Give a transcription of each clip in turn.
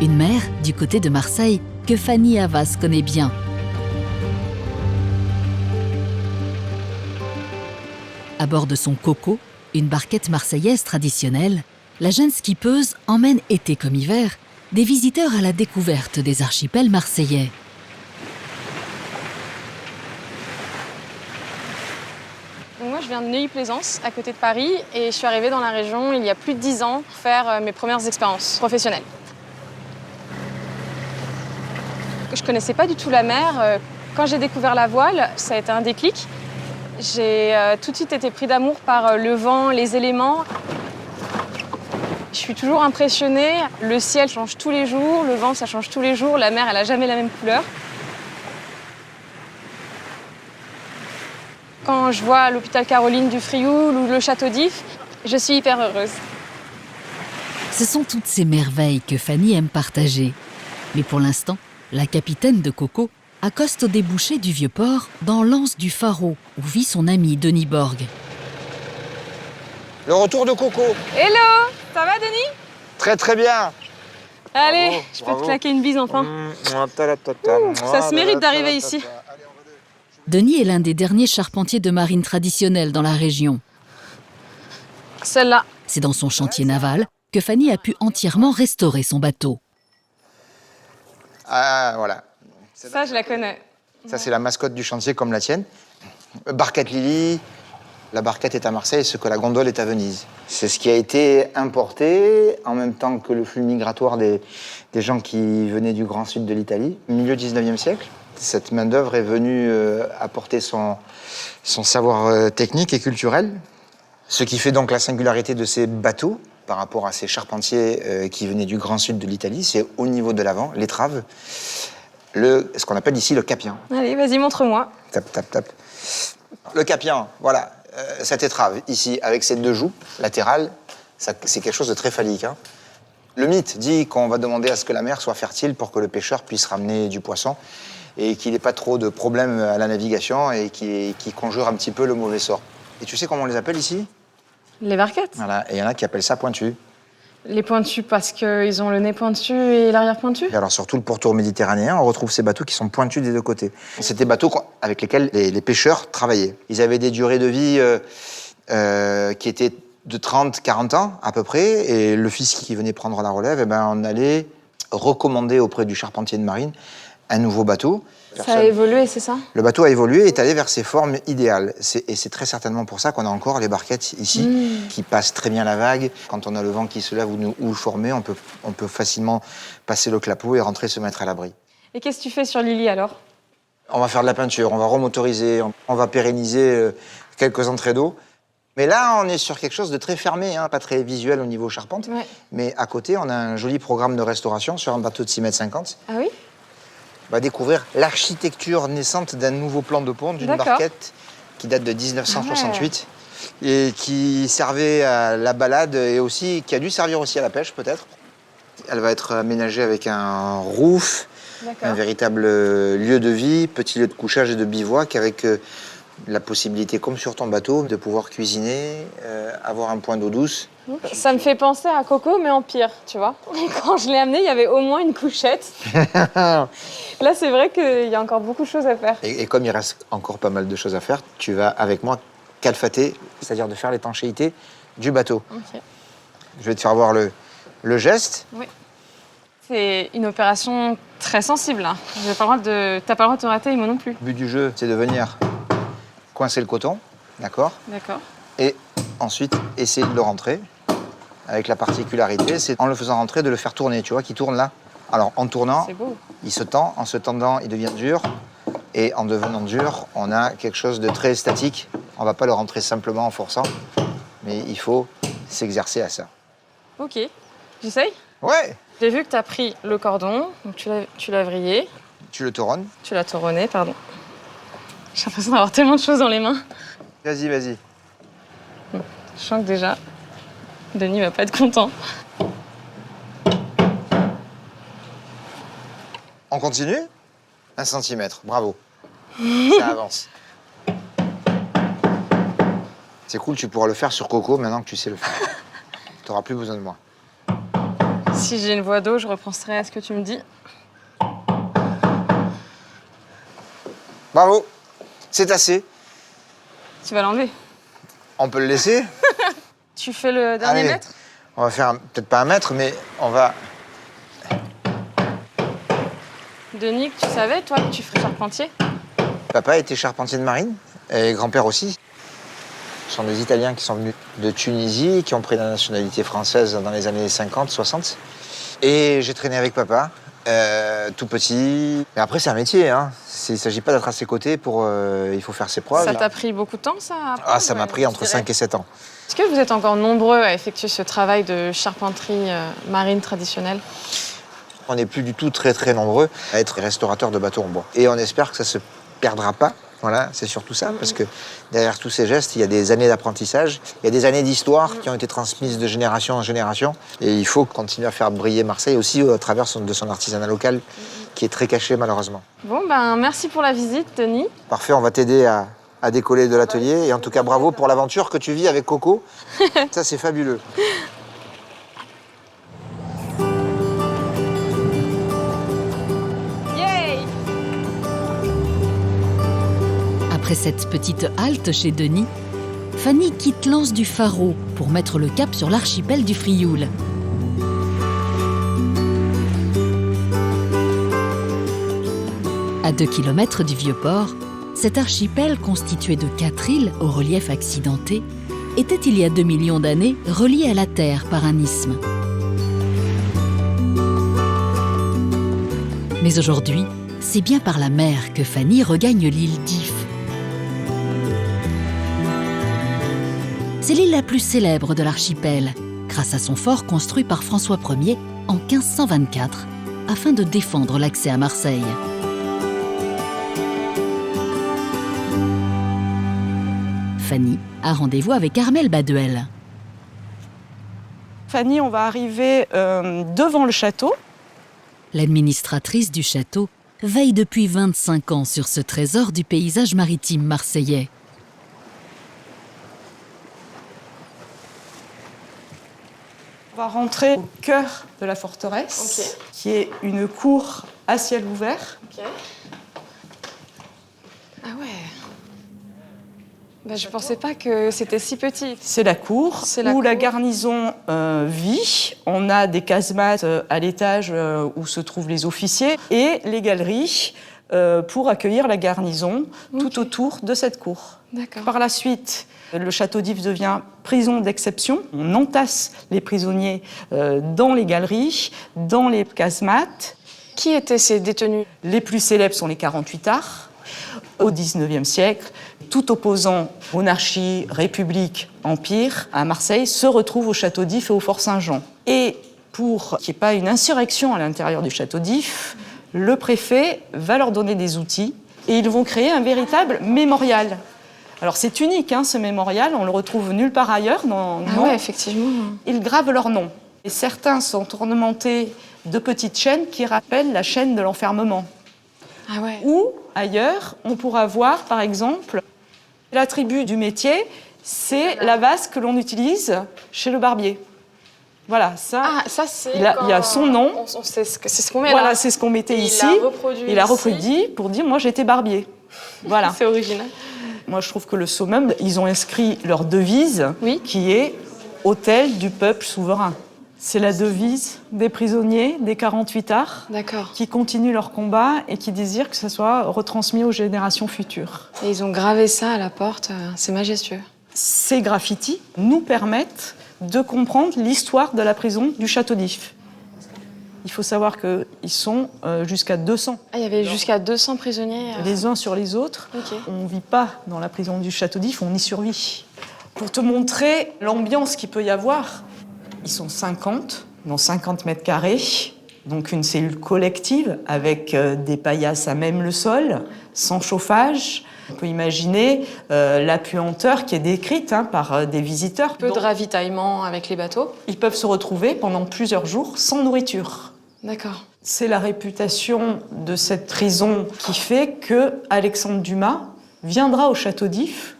Une mer, du côté de Marseille, que Fanny Havas connaît bien. À bord de son Coco, une barquette marseillaise traditionnelle, la jeune skippeuse emmène été comme hiver des visiteurs à la découverte des archipels marseillais. Moi, je viens de Neuilly-Plaisance, à côté de Paris, et je suis arrivée dans la région il y a plus de 10 ans pour faire mes premières expériences professionnelles. Je ne connaissais pas du tout la mer. Quand j'ai découvert la voile, ça a été un déclic. J'ai tout de suite été pris d'amour par le vent, les éléments. Je suis toujours impressionnée. Le ciel change tous les jours, le vent, ça change tous les jours. La mer, elle n'a jamais la même couleur. Quand je vois l'hôpital Caroline du Frioul ou le château d'If, je suis hyper heureuse. Ce sont toutes ces merveilles que Fanny aime partager. Mais pour l'instant, la capitaine de Coco accoste au débouché du Vieux-Port dans l'anse du Pharaon, où vit son ami Denis Borg. Le retour de Coco. Hello, ça va Denis? Très très bien. Allez, Bravo, je peux bravo. te claquer une bise enfin. Ça se mérite d'arriver ici. Denis est l'un des derniers charpentiers de marine traditionnels dans la région. Celle-là. C'est dans son chantier naval que Fanny a pu entièrement restaurer son bateau. Ah voilà. Ça, je la connais. Ça c'est la mascotte du chantier comme la tienne. Barquette Lily. La barquette est à Marseille, ce que la gondole est à Venise. C'est ce qui a été importé en même temps que le flux migratoire des gens qui venaient du grand sud de l'Italie, milieu 19e siècle. Cette main-d'œuvre est venue apporter son savoir technique et culturel, ce qui fait donc la singularité de ces bateaux par rapport à ces charpentiers qui venaient du grand sud de l'Italie. C'est au niveau de l'avant, l'étrave, ce qu'on appelle ici le capian. Allez, vas-y, montre-moi. Tap, tap, tap. Le capian, voilà. Cette étrave, ici, avec ces deux joues latérales, c'est quelque chose de très phallique. Hein. Le mythe dit qu'on va demander à ce que la mer soit fertile pour que le pêcheur puisse ramener du poisson et qu'il n'ait pas trop de problèmes à la navigation et qui conjure un petit peu le mauvais sort. Et tu sais comment on les appelle ici? Les barquettes. Voilà, et il y en a qui appellent ça pointu. Les pointus parce qu'ils ont le nez pointu et l'arrière pointu. Et alors, sur tout le pourtour méditerranéen, on retrouve ces bateaux qui sont pointus des deux côtés. C'était des bateaux avec lesquels les pêcheurs travaillaient. Ils avaient des durées de vie qui étaient de 30-40 ans, à peu près. Et le fils qui venait prendre la relève, eh ben, on allait recommander auprès du charpentier de marine un nouveau bateau. Ça a évolué, c'est ça? Le bateau a évolué et est allé vers ses formes idéales. Et c'est très certainement pour ça qu'on a encore les barquettes ici, qui passent très bien la vague. Quand on a le vent qui se lève ou formé, on peut facilement passer le clapot et rentrer se mettre à l'abri. Et qu'est-ce que tu fais sur Lily alors? On va faire de la peinture, on va remotoriser, on va pérenniser quelques entrées d'eau. Mais là, on est sur quelque chose de très fermé, hein, pas très visuel au niveau charpente. Ouais. Mais à côté, on a un joli programme de restauration sur un bateau de 6,50 m. Ah oui? On va découvrir l'architecture naissante d'un nouveau plan de pont, d'une barquette qui date de 1968 et qui servait à la balade et aussi qui a dû servir aussi à la pêche peut-être. Elle va être aménagée avec un roof, un véritable lieu de vie, petit lieu de couchage et de bivouac avec la possibilité, comme sur ton bateau, de pouvoir cuisiner, avoir un point d'eau douce. Ça me fait penser à Coco, mais en pire, tu vois. Quand je l'ai amené, il y avait au moins une couchette. Là, c'est vrai qu'il y a encore beaucoup de choses à faire. Et comme il reste encore pas mal de choses à faire, tu vas avec moi calfater, c'est-à-dire de faire l'étanchéité du bateau. Okay. Je vais te faire voir le geste. Oui. C'est une opération très sensible. Hein. T'as pas le droit de te rater, et moi non plus. Le but du jeu, c'est de venir coincer le coton, d'accord? D'accord. Et ensuite, essayer de le rentrer. Avec la particularité, c'est en le faisant rentrer, de le faire tourner, tu vois, qui tourne là. Alors, en tournant, il se tend. En se tendant, il devient dur. Et en devenant dur, on a quelque chose de très statique. On ne va pas le rentrer simplement en forçant, mais il faut s'exercer à ça. Ok. J'essaye? Ouais. J'ai vu que tu as pris le cordon, donc tu l'as vrillé. Tu le toronnes. Tu l'as toronné, pardon. J'ai l'impression d'avoir tellement de choses dans les mains. Vas-y, vas-y. Je sens que déjà, Denis va pas être content. On continue? 1 centimètre, bravo. Ça avance. C'est cool, tu pourras le faire sur Coco maintenant que tu sais le faire. Tu n'auras plus besoin de moi. Si j'ai une voie d'eau, je repenserai à ce que tu me dis. Bravo, c'est assez. Tu vas l'enlever. On peut le laisser. Tu fais le dernier Allez. mètre? On va faire peut-être pas 1 mètre, mais on va... Denis, tu savais, toi, que tu ferais charpentier? Papa était charpentier de marine, et grand-père aussi. Ce sont des Italiens qui sont venus de Tunisie, qui ont pris la nationalité française dans les années 50, 60. Et j'ai traîné avec papa, tout petit. Mais après, c'est un métier, hein. Il ne s'agit pas d'être à ses côtés pour... il faut faire ses preuves. Ça t'a pris beaucoup de temps, ça? à apprendre, Ah, ça m'a pris entre 5 et 7 ans. Est-ce que vous êtes encore nombreux à effectuer ce travail de charpenterie marine traditionnelle? On n'est plus du tout très nombreux à être restaurateurs de bateaux en bois. Et on espère que ça ne se perdra pas. Voilà, c'est surtout ça, parce que derrière tous ces gestes, il y a des années d'apprentissage, il y a des années d'histoire qui ont été transmises de génération en génération. Et il faut continuer à faire briller Marseille aussi au travers de son artisanat local, qui est très caché malheureusement. Bon, ben merci pour la visite, Denis. Parfait, on va t'aider à décoller de l'atelier. Et en tout cas, bravo pour l'aventure que tu vis avec Coco. Ça, c'est fabuleux. Yay! Après cette petite halte chez Denis, Fanny quitte l'anse du Pharaon pour mettre le cap sur l'archipel du Frioul. À 2 km du Vieux-Port, cet archipel constitué de 4 îles au relief accidenté était il y a 2 millions d'années relié à la Terre par un isthme. Mais aujourd'hui, c'est bien par la mer que Fanny regagne l'île d'If. C'est l'île la plus célèbre de l'archipel, grâce à son fort construit par François Ier en 1524, afin de défendre l'accès à Marseille. Fanny a rendez-vous avec Armelle Baduel. Fanny, on va arriver devant le château. L'administratrice du château veille depuis 25 ans sur ce trésor du paysage maritime marseillais. On va rentrer au cœur de la forteresse, qui est une cour à ciel ouvert. Ok. Ah ouais. Ben, je pensais pas que c'était si petit. C'est la cour où la garnison vit. On a des casemates à l'étage où se trouvent les officiers et les galeries pour accueillir la garnison tout autour de cette cour. D'accord. Par la suite, le château d'If devient prison d'exception. On entasse les prisonniers dans les galeries, dans les casemates. Qui étaient ces détenus? Les plus célèbres sont les 48 arts. Au XIXe siècle, tout opposant monarchie, république, empire, à Marseille, se retrouve au château d'If et au Fort Saint-Jean. Et pour qu'il n'y ait pas une insurrection à l'intérieur du château d'If, le préfet va leur donner des outils et ils vont créer un véritable mémorial. Alors c'est unique, hein, ce mémorial, on le retrouve nulle part ailleurs. Ah ouais, effectivement. Ils gravent leurs noms. Et certains sont ornementés de petites chaînes qui rappellent la chaîne de l'enfermement. Ah ouais. Ou ailleurs, on pourra voir, par exemple, l'attribut du métier, c'est la vasque que l'on utilise chez le barbier. Voilà, ça. Ah, ça c'est. Il y a son nom. On sait c'est ce qu'on met voilà, là. c'est ce qu'on mettait ici. Il a reproduit pour dire moi j'étais barbier. Voilà. C'est original. Moi je trouve que le summum, ils ont inscrit leur devise qui est Hôtel du peuple souverain. C'est la devise des prisonniers, des 48 arts, qui continuent leur combat et qui désirent que ça soit retransmis aux générations futures. Et ils ont gravé ça à la porte, c'est majestueux. Ces graffitis nous permettent de comprendre l'histoire de la prison du château d'If. Il faut savoir qu'ils sont jusqu'à 200. Ah, il y avait jusqu'à 200 prisonniers les uns sur les autres. Okay. On ne vit pas dans la prison du château d'If, on y survit. Pour te montrer l'ambiance qu'il peut y avoir, ils sont 50, dans 50 mètres carrés, donc une cellule collective avec des paillasses à même le sol, sans chauffage. On peut imaginer la puanteur qui est décrite par des visiteurs. Peu de ravitaillement avec les bateaux. Ils peuvent se retrouver pendant plusieurs jours sans nourriture. D'accord. C'est la réputation de cette prison qui fait que Alexandre Dumas viendra au château d'If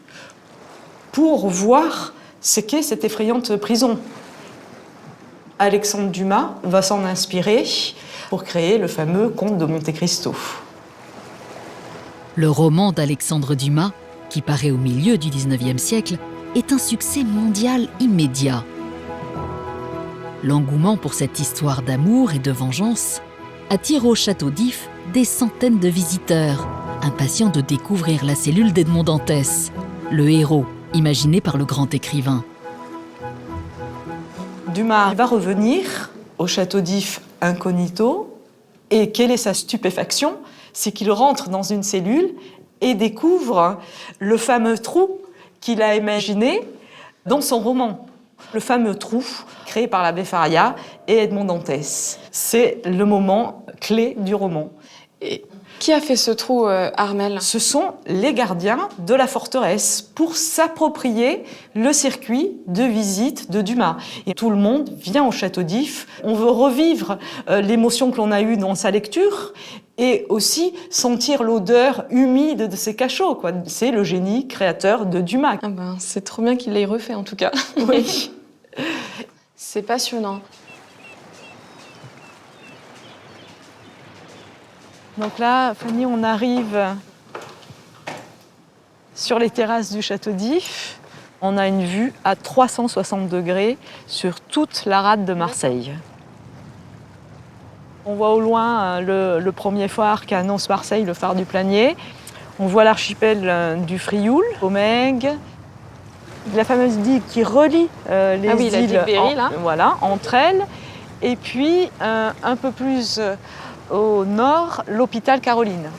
pour voir ce qu'est cette effrayante prison. Alexandre Dumas va s'en inspirer pour créer le fameux Comte de Monte Cristo. Le roman d'Alexandre Dumas, qui paraît au milieu du XIXe siècle, est un succès mondial immédiat. L'engouement pour cette histoire d'amour et de vengeance attire au château d'If des centaines de visiteurs, impatients de découvrir la cellule d'Edmond Dantès, le héros imaginé par le grand écrivain. Dumas va revenir au château d'If incognito, et quelle est sa stupéfaction? C'est qu'il rentre dans une cellule et découvre le fameux trou qu'il a imaginé dans son roman. Le fameux trou créé par l'abbé Faria et Edmond Dantès. C'est le moment clé du roman. Et qui a fait ce trou, Armel? Ce sont les gardiens de la forteresse pour s'approprier le circuit de visite de Dumas. Et tout le monde vient au château d'If. On veut revivre l'émotion que l'on a eue dans sa lecture et aussi sentir l'odeur humide de ses cachots, quoi. C'est le génie créateur de Dumas. Ah ben, c'est trop bien qu'il l'ait refait, en tout cas. Oui. C'est passionnant. Donc là, Fanny, on arrive sur les terrasses du château d'If. On a une vue à 360 degrés sur toute la rade de Marseille. On voit au loin le premier phare qui annonce Marseille, le phare du Planier. On voit l'archipel du Frioul, Comègue, la fameuse digue qui relie les Ah oui, la îles digue Berry, là. voilà, entre elles. Et puis, un peu plus au nord, l'hôpital Caroline.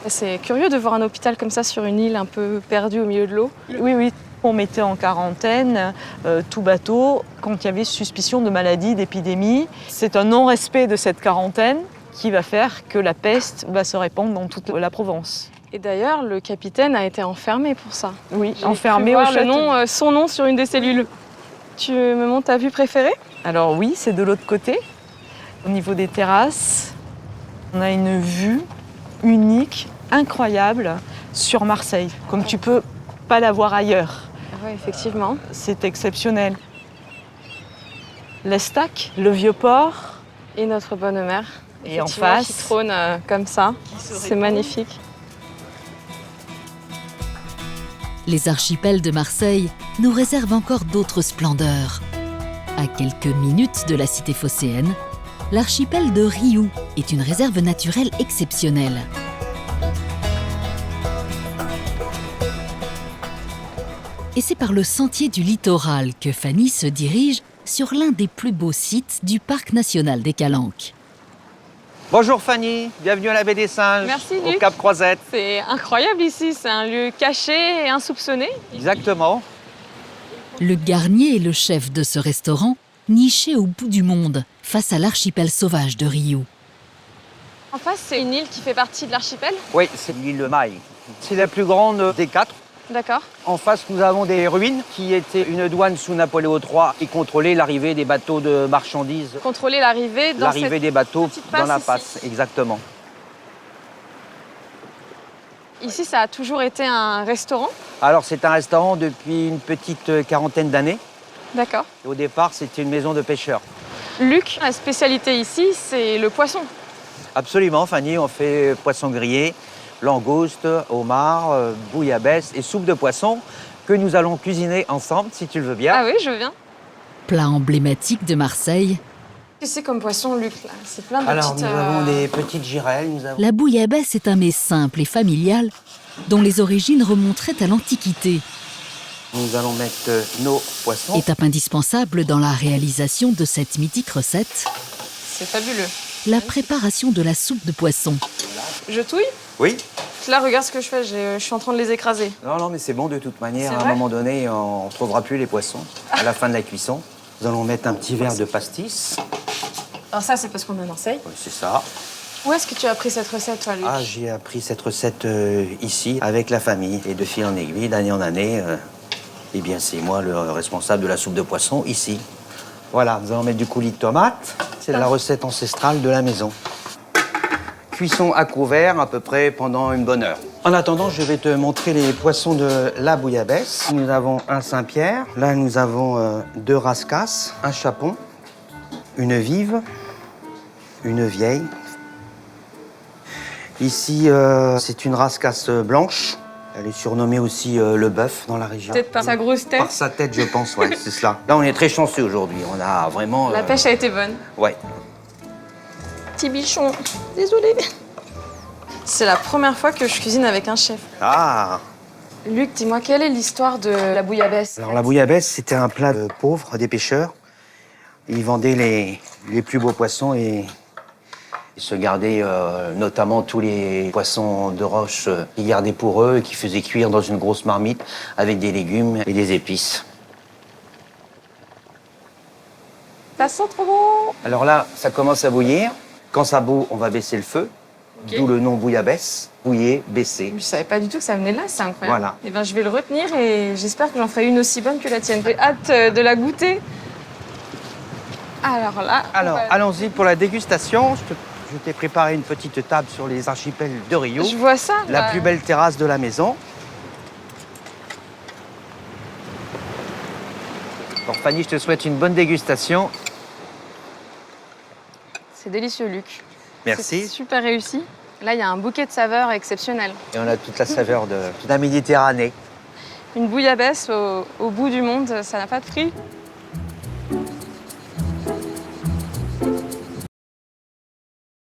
C'est curieux de voir un hôpital comme ça sur une île un peu perdue au milieu de l'eau. Oui, oui. On mettait en quarantaine tout bateau quand il y avait suspicion de maladie, d'épidémie. C'est un non-respect de cette quarantaine qui va faire que la peste va se répandre dans toute la Provence. Et d'ailleurs, le capitaine a été enfermé pour ça. Oui, J'ai enfermé cru au voir le château. nom, son nom sur une des cellules. Tu me montres ta vue préférée? Alors oui, c'est de l'autre côté. Au niveau des terrasses, on a une vue unique, incroyable, sur Marseille, comme tu peux pas la voir ailleurs. Oui, effectivement. C'est exceptionnel. L'Estac, le Vieux-Port, Et notre bonne mère. et en Effectivement, face, qui trône comme ça. C'est magnifique. Les archipels de Marseille nous réservent encore d'autres splendeurs. À quelques minutes de la cité phocéenne, l'archipel de Riou est une réserve naturelle exceptionnelle. Et c'est par le sentier du littoral que Fanny se dirige sur l'un des plus beaux sites du parc national des Calanques. Bonjour Fanny, bienvenue à la baie des Singes, Merci, au Luc. Cap Croisette. C'est incroyable ici, c'est un lieu caché et insoupçonné. Exactement. Le garnier est le chef de ce restaurant, niché au bout du monde, face à l'archipel sauvage de Riou. En face, c'est une île qui fait partie de l'archipel. Oui, c'est l'île Maille. C'est la plus grande des quatre. D'accord. En face, nous avons des ruines qui étaient une douane sous Napoléon III qui contrôlait l'arrivée des bateaux de marchandises. Contrôler l'arrivée dans L'arrivée des bateaux petite dans la passe passe, ici. exactement. Ici, ça a toujours été un restaurant. Alors, c'est un restaurant depuis une petite quarantaine d'années. D'accord. Au départ, c'était une maison de pêcheurs. Luc, la spécialité ici, c'est le poisson. Absolument, Fanny, on fait poisson grillé, langouste, homard, bouillabaisse et soupe de poisson que nous allons cuisiner ensemble, si tu le veux bien. Ah oui, je veux bien. Plat emblématique de Marseille, Qu'est-ce que c'est comme poisson, Luc, là? C'est plein de Alors, petites... nous avons des petites girelles, nous avons... la bouillabaisse est un mets simple et familial dont les origines remonteraient à l'Antiquité. Nous allons mettre nos poissons. Étape indispensable dans la réalisation de cette mythique recette, C'est fabuleux. la préparation de la soupe de poisson. Je touille? Oui. Là, regarde ce que je fais, je suis en train de les écraser. Non, mais c'est bon de toute manière. C'est À un vrai moment donné, on ne trouvera plus les poissons à la fin de la cuisson. Nous allons mettre un petit verre de pastis. Alors ça, c'est parce qu'on est à Marseille. Oui, c'est ça. Où est-ce que tu as appris cette recette, toi, Luc? Ah, j'ai appris cette recette ici, avec la famille. Et de fil en aiguille, d'année en année, eh bien, c'est moi le responsable de la soupe de poisson ici. Voilà, nous allons mettre du coulis de tomate. C'est la recette ancestrale de la maison. Cuisson à couvert à peu près pendant une bonne heure. En attendant, je vais te montrer les poissons de la bouillabaisse. Nous avons un Saint-Pierre. Là, nous avons 2 rascasses, un chapon, une vive, une vieille. Ici, c'est une rascasse blanche. Elle est surnommée aussi le bœuf dans la région. Peut-être par sa grosse tête. Par sa tête, je pense, ouais, c'est cela. Là, on est très chanceux aujourd'hui. On a vraiment... La pêche a été bonne. Ouais. Petit bichon, désolé. C'est la première fois que je cuisine avec un chef. Ah! Luc, dis-moi, quelle est l'histoire de la bouillabaisse? Alors, la bouillabaisse, c'était un plat de pauvres, des pêcheurs. Ils vendaient les plus beaux poissons et ils se gardaient notamment tous les poissons de roche qu'ils gardaient pour eux et qu'ils faisaient cuire dans une grosse marmite avec des légumes et des épices. Ça sent trop bon. Alors là, ça commence à bouillir. Quand ça bout, on va baisser le feu. Ok. D'où le nom bouillabaisse. Bouiller, baisser. Je savais pas du tout que ça venait de là, c'est incroyable. Voilà. Et ben, je vais le retenir et j'espère que j'en ferai une aussi bonne que la tienne. J'ai hâte de la goûter. Alors là, Alors, voilà. allons-y pour la dégustation. Je t'ai préparé une petite table sur les archipels de Rio. Je vois ça. La là. plus belle terrasse de la maison. Bon, Fanny, je te souhaite une bonne dégustation. C'est délicieux, Luc. Merci. C'est super réussi. Là, il y a un bouquet de saveurs exceptionnel. Et on a toute la saveur de la Méditerranée. Une bouillabaisse au bout du monde, ça n'a pas de prix.